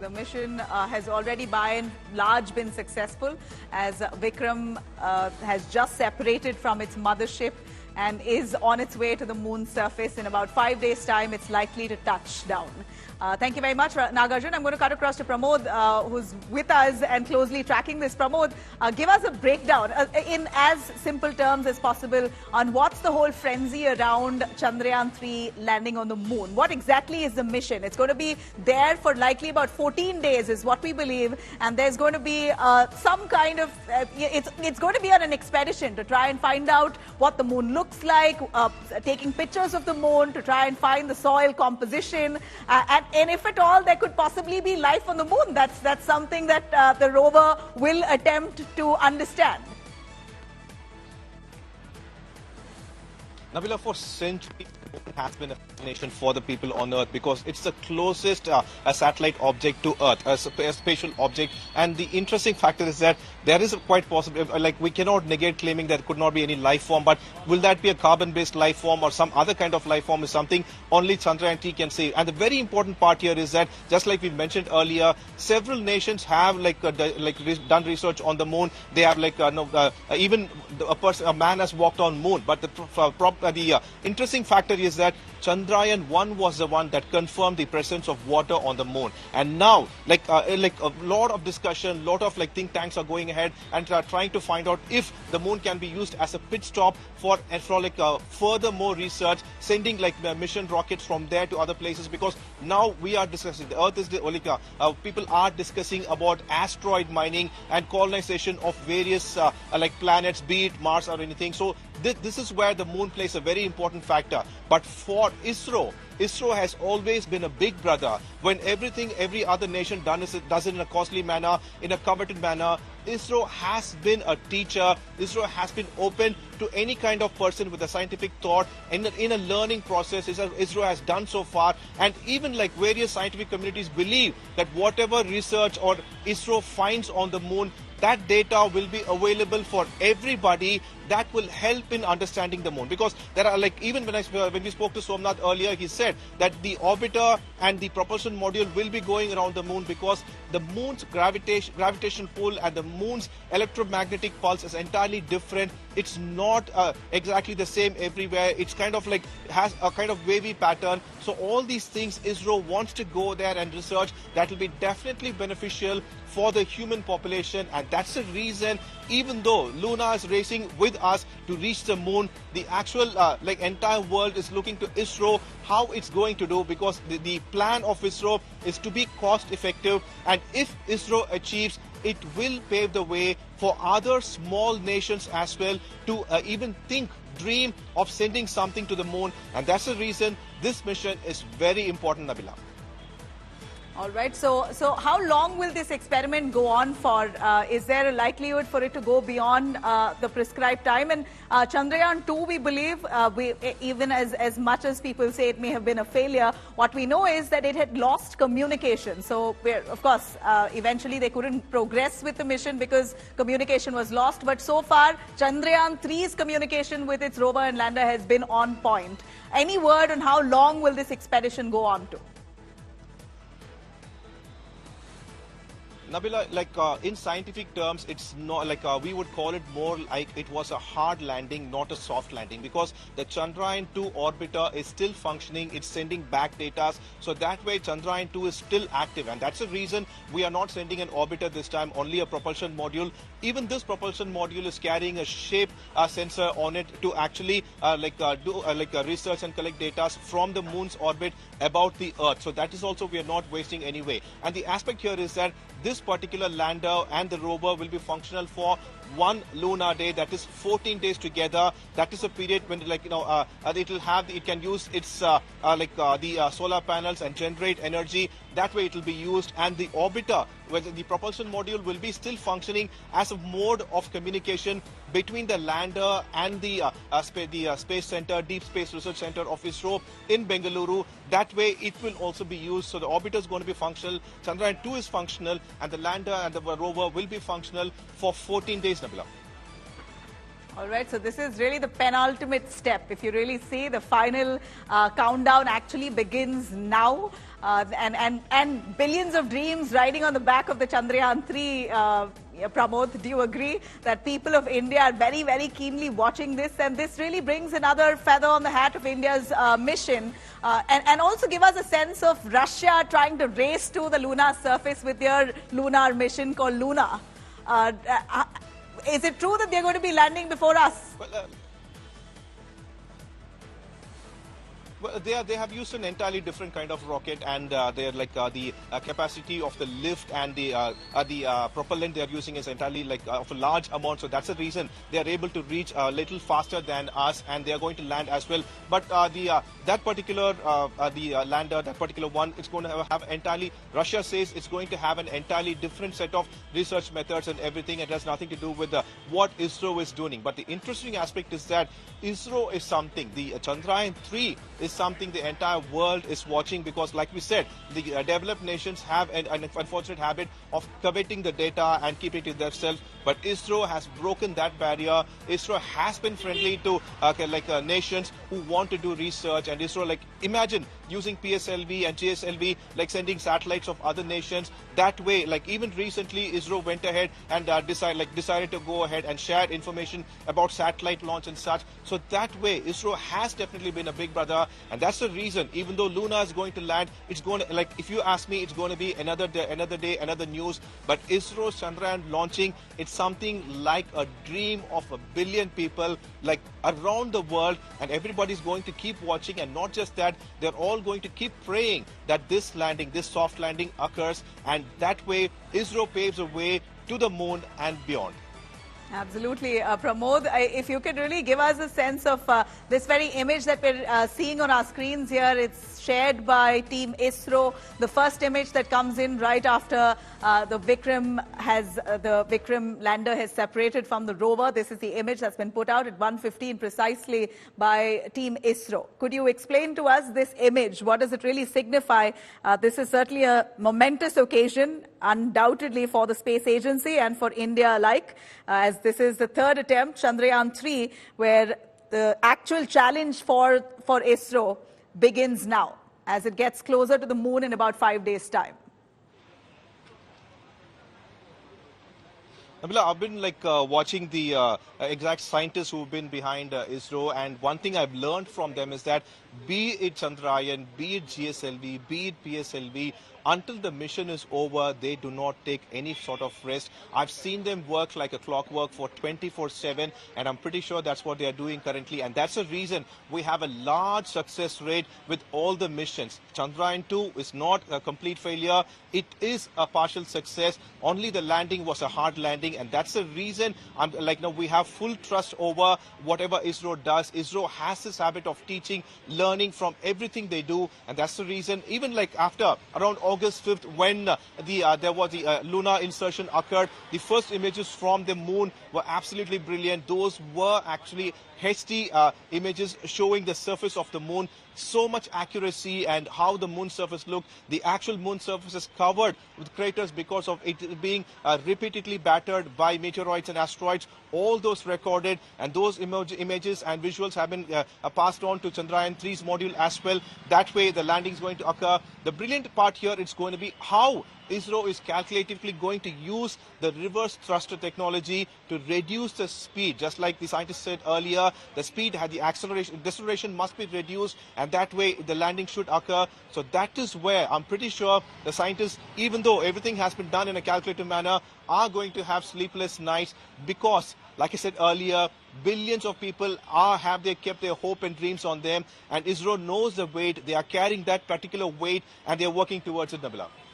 The mission has already by and large been successful as Vikram has just separated from its mothership and is on its way to the moon's surface. In about 5 days' time, it's likely to touch down. Thank you very much, Nagarjun. I'm going to cut across to Pramod, who's with us and closely tracking this. Pramod, give us a breakdown in as simple terms as possible on what's the whole frenzy around Chandrayaan-3 landing on the moon. What exactly is the mission? It's going to be there for likely about 14 days is what we believe, and there's going to be some kind of, it's going to be on an expedition to try and find out what the moon looks like, taking pictures of the moon to try and find the soil composition, and if at all there could possibly be life on the moon. That's something that the rover will attempt to understand. Nabila, for centuries, it has been a fascination for the people on Earth because it's the closest satellite object to Earth, a spatial object. And the interesting factor is that there is a quite possible, like we cannot negate claiming there could not be any life form, but will that be a carbon-based life form or some other kind of life form is something only Chandrayaan-3 can say. And the very important part here is that, just like we mentioned earlier, several nations have done research on the moon. They have even a man has walked on moon, but the interesting factor is that Chandrayaan-1 was the one that confirmed the presence of water on the moon. And now, a lot of discussion, lot of think tanks are going ahead and trying to find out if the moon can be used as a pit stop for further more research, sending mission rockets from there to other places. Because now we are discussing, the Earth is the people are discussing about asteroid mining and colonization of various planets, be it Mars or anything. So this is where the moon plays a very important factor. But for ISRO has always been a big brother. When every other nation does it in a costly manner, in a coveted manner, ISRO has been a teacher. ISRO has been open to any kind of person with a scientific thought in a learning process. ISRO has done so far, and even various scientific communities believe that whatever research or ISRO finds on the moon, that data will be available for everybody. That will help in understanding the moon, because there are even when we spoke to Somnath earlier, he said that the orbiter and the propulsion module will be going around the moon because the moon's gravitation pull and the moon's electromagnetic pulse is entirely different. It's not exactly the same everywhere. It's kind of has a kind of wavy pattern. So all these things ISRO wants to go there and research. That will be definitely beneficial for the human population, and that's the reason, even though Luna is racing with us to reach the moon, the actual entire world is looking to ISRO how it's going to do, because the plan of ISRO is to be cost effective, and if ISRO achieves, it will pave the way for other small nations as well to even dream of sending something to the moon. And that's the reason this mission is very important, Nabila. All right. So how long will this experiment go on for? Is there a likelihood for it to go beyond the prescribed time? And Chandrayaan-2, we believe, even as much as people say it may have been a failure, what we know is that it had lost communication. So, of course, eventually they couldn't progress with the mission because communication was lost. But so far, Chandrayaan-3's communication with its rover and lander has been on point. Any word on how long will this expedition go on to? Nabila, in scientific terms, it's not we would call it more like it was a hard landing, not a soft landing, because the Chandrayaan-2 orbiter is still functioning. It's sending back data. So that way, Chandrayaan-2 is still active. And that's the reason we are not sending an orbiter this time, only a propulsion module. Even this propulsion module is carrying a shape sensor on it to actually do research and collect data from the moon's orbit about the Earth. So that is also we are not wasting anyway. And the aspect here is that this particular lander and the rover will be functional for one lunar day, that is 14 days together. That is a period when it can use its the solar panels and generate energy. That way it will be used, and the orbiter, where the propulsion module will be still functioning as a mode of communication between the lander and the Space Center, Deep Space Research Center of ISRO in Bengaluru. That way it will also be used. So the orbiter is going to be functional, Chandrayaan-2 is functional, and the lander and the rover will be functional for 14 days, Nabila. All right, so this is really the penultimate step. If you really see, the final countdown actually begins now. And billions of dreams riding on the back of the Chandrayaan-3, Pramod, do you agree that people of India are very, very keenly watching this? And this really brings another feather on the hat of India's mission. And also give us a sense of Russia trying to race to the lunar surface with their lunar mission called Luna. Is it true that they're going to be landing before us? Well, they have used an entirely different kind of rocket, and they're like the capacity of the lift and the propellant they are using is entirely like of a large amount. So that's the reason they are able to reach a little faster than us, and they are going to land as well. But that particular lander, that particular one, it's going to have entirely. Russia says it's going to have an entirely different set of research methods and everything. It has nothing to do with what ISRO is doing. But the interesting aspect is that ISRO is something. The Chandrayaan-3 is something the entire world is watching, because like we said, the developed nations have an unfortunate habit of coveting the data and keeping it to themselves. But ISRO has broken that barrier. ISRO has been friendly to nations who want to do research, and ISRO, like, imagine using PSLV and GSLV, like sending satellites of other nations. That way, like even recently, ISRO went ahead and decided to go ahead and share information about satellite launch and such. So that way, ISRO has definitely been a big brother, and that's the reason. Even though Luna is going to land, it's going to, like, if you ask me, it's going to be another day, another news. But ISRO's Chandrayaan launching, it's something like a dream of a billion people, like around the world, and everybody's going to keep watching. And not just that, they're all going to keep praying that this landing, this soft landing occurs, and that way ISRO paves a way to the moon and beyond. Absolutely. Pramod, if you could really give us a sense of this very image that we're seeing on our screens here. It's shared by Team ISRO. The first image that comes in right after the Vikram lander has separated from the rover. This is the image that's been put out at 1:15 precisely by Team ISRO. Could you explain to us this image? What does it really signify? This is certainly a momentous occasion, undoubtedly, for the space agency and for India alike, as this is the third attempt, Chandrayaan-3, where the actual challenge for ISRO begins now, as it gets closer to the moon in about 5 days' time. Nabila, I've been watching the exact scientists who've been behind ISRO, and one thing I've learned from them is that be it Chandrayaan, be it GSLV, be it PSLV, until the mission is over, they do not take any sort of rest. I've seen them work like a clockwork for 24/7, and I'm pretty sure that's what they are doing currently. And that's the reason we have a large success rate with all the missions. Chandrayaan-2 is not a complete failure. It is a partial success. Only the landing was a hard landing, and that's the reason we have full trust over whatever ISRO does. ISRO has this habit of teaching, learning from everything they do, and that's the reason, even like after around August 5th, when there was the lunar insertion occurred, the first images from the moon were absolutely brilliant. Those were actually hasty images showing the surface of the moon. So much accuracy and how the moon surface looked. The actual moon surface is covered with craters because of it being repeatedly battered by meteoroids and asteroids. All those recorded, and those images and visuals have been passed on to Chandrayaan-3's module as well. That way the landing is going to occur. The brilliant part here is going to be how ISRO is calculatively going to use the reverse thruster technology to reduce the speed. Just like the scientists said earlier, the speed had the deceleration must be reduced, and that way the landing should occur. So that is where I'm pretty sure the scientists, even though everything has been done in a calculated manner, are going to have sleepless nights, because, like I said earlier, billions of people have kept their hope and dreams on them, and ISRO knows the weight. They are carrying that particular weight, and they are working towards it, Nabila.